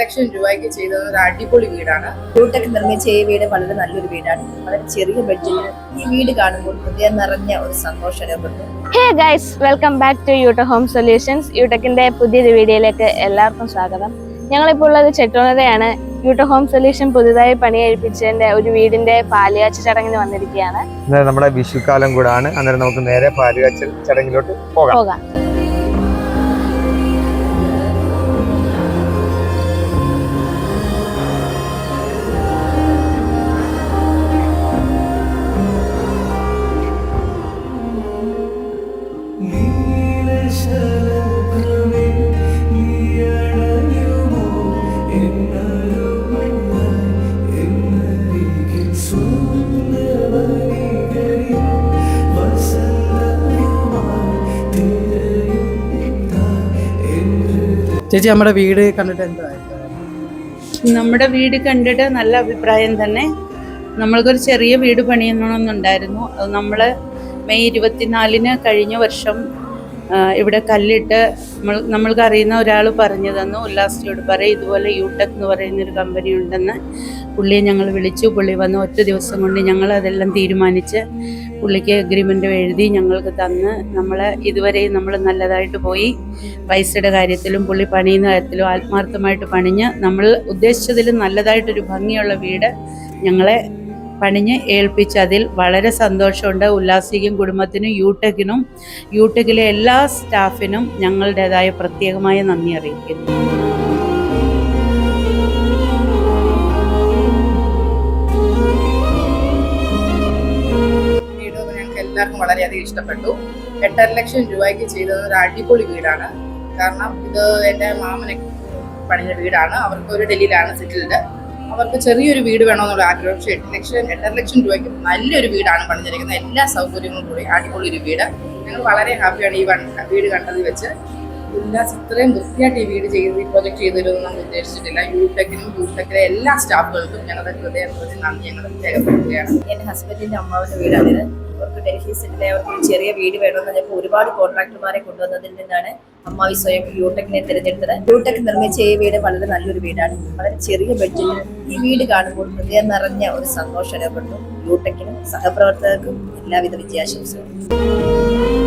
ലക്ഷം രൂപയ്ക്ക് ചെയ്തത് ഒരു അടിപൊളി വീടാണ്. യൂടെക് നിർമ്മിച്ച ഈ വീട് വളരെ നല്ലൊരു വീടാണ്. വളരെ ചെറിയ ബഡ്ജറ്റിൽ ഈ വീട് കാണുമ്പോൾ ഹൃദയം നിറഞ്ഞ ഒരു സന്തോഷം അനുഭവപ്പെടുന്നു. Hey guys, welcome back to Youtech home solutions. യൂടെക്കിന്റെ പുതിയൊരു വീഡിയോയിലേക്ക് എല്ലാവർക്കും സ്വാഗതം. ഞങ്ങളിപ്പോൾ ഉള്ളത് ചെട്ടോണരയാണ്. യൂടെക് ഹോം സൊല്യൂഷൻ പുതുതായി പണികഴിപ്പിച്ചതിന്റെ ഒരു വീടിന്റെ പാലുകാച്ച ചടങ്ങിന് വന്നിരിക്കുകയാണ്. നമ്മുടെ വിഷുക്കാലം കൂടാണ്. അന്നേരം നമുക്ക് നേരെ പാലുകാച്ചൽ ചടങ്ങിലോട്ട് പോകാം. ചേച്ചി, നമ്മുടെ വീട് കണ്ടിട്ട് എന്താ? നമ്മുടെ വീട് കണ്ടിട്ട് നല്ല അഭിപ്രായം തന്നെ. നമ്മൾക്കൊരു ചെറിയ വീട് പണിയണമെന്നുണ്ടായിരുന്നു. അത് നമ്മൾ മെയ് 24 കഴിഞ്ഞ വർഷം ഇവിടെ കല്ലിട്ട് നമ്മൾക്ക് അറിയുന്ന ഒരാൾ പറഞ്ഞു തന്നു. ഉല്ലാസിയോട് പറയും, ഇതുപോലെ യൂടെക് എന്ന് പറയുന്നൊരു കമ്പനി ഉണ്ടെന്ന്. പുള്ളിയെ ഞങ്ങൾ വിളിച്ചു. പുള്ളി വന്ന് ഒറ്റ ദിവസം കൊണ്ട് ഞങ്ങൾ അതെല്ലാം തീരുമാനിച്ച് പുള്ളിക്ക് അഗ്രിമെൻ്റ് എഴുതി ഞങ്ങൾക്ക് തന്ന് ഇതുവരെയും നമ്മൾ നല്ലതായിട്ട് പോയി. പൈസയുടെ കാര്യത്തിലും പുള്ളി പണിയുന്ന കാര്യത്തിലും ആത്മാർത്ഥമായിട്ട് പണിഞ്ഞ് നമ്മൾ ഉദ്ദേശിച്ചതിലും നല്ലതായിട്ടൊരു ഭംഗിയുള്ള വീട് ഞങ്ങളെ പണിഞ്ഞ് ഏൽപ്പിച്ച് അതിൽ വളരെ സന്തോഷമുണ്ട്. ഉല്ലാസിക്കും കുടുംബത്തിനും യൂടെക്കിലെ എല്ലാ സ്റ്റാഫിനും ഞങ്ങളുടേതായ പ്രത്യേകമായ നന്ദി അറിയിക്കുന്നു. വീട് ഞങ്ങൾക്ക് എല്ലാവർക്കും വളരെയധികം ഇഷ്ടപ്പെട്ടു. 8.5 ലക്ഷം രൂപയ്ക്ക് ചെയ്തത് ഒരു അടിപൊളി വീടാണ്. കാരണം ഇത് എൻ്റെ മാമനെ പണിഞ്ഞ വീടാണ്. അവർക്ക് ഒരു ഡൽഹിയിലാണ് സെറ്റിൽഡ്. അവർക്ക് ചെറിയൊരു വീട് വേണമെന്നുള്ള ആഗ്രഹം. പക്ഷേ 8.5 ലക്ഷം രൂപയ്ക്ക് നല്ലൊരു വീടാണ് പണിഞ്ഞിരിക്കുന്നത്. എല്ലാ സൗകര്യങ്ങളും കൂടി അടിപൊളി ഒരു വീട്. ഞങ്ങൾ വളരെ ഹാപ്പിയാണ് ഈ വീട് കണ്ടതിൽ വെച്ച്. ഉല്ലാസ് ഇത്രയും വൃത്തിയായിട്ട് ഈ വീട് ഈ പ്രൊജക്ട് ചെയ്തിരുന്നു നമ്മൾ ഉദ്ദേശിച്ചിട്ടില്ല. യൂടെക്കിലെ എല്ലാ സ്റ്റാഫുകൾക്കും ഞങ്ങളുടെ ഹൃദയത്തിൽ നന്ദി ഞങ്ങൾ രേഖപ്പെടുത്തുകയാണ്. എൻ്റെ ഹസ്ബൻഡിന്റെ അമ്മാവിന്റെ വീടാണിത്. അവർക്ക് ഡൽഹി സെറ്റിലെ അവർക്ക് ഒരു ചെറിയ വീട് വേണമെന്ന് പറഞ്ഞപ്പോൾ ഒരുപാട് കോൺട്രാക്ടർമാരെ കൊണ്ടുവന്നതിൽ നിന്നാണ് അമ്മാവി സ്വയം യൂടെക്കിനെ തിരഞ്ഞെടുത്തത്. യൂടെക് നിർമ്മിച്ച ഈ വീട് വളരെ നല്ലൊരു വീടാണ്. വളരെ ചെറിയ ബഡ്ജറ്റിൽ ഈ വീട് കാണുമ്പോൾ ഹൃദയം നിറഞ്ഞ ഒരു സന്തോഷം അനുഭവപ്പെടുന്നു. യൂടെക്കിനും സഹപ്രവർത്തകർക്കും എല്ലാവിധ വിജയാശംസകളും.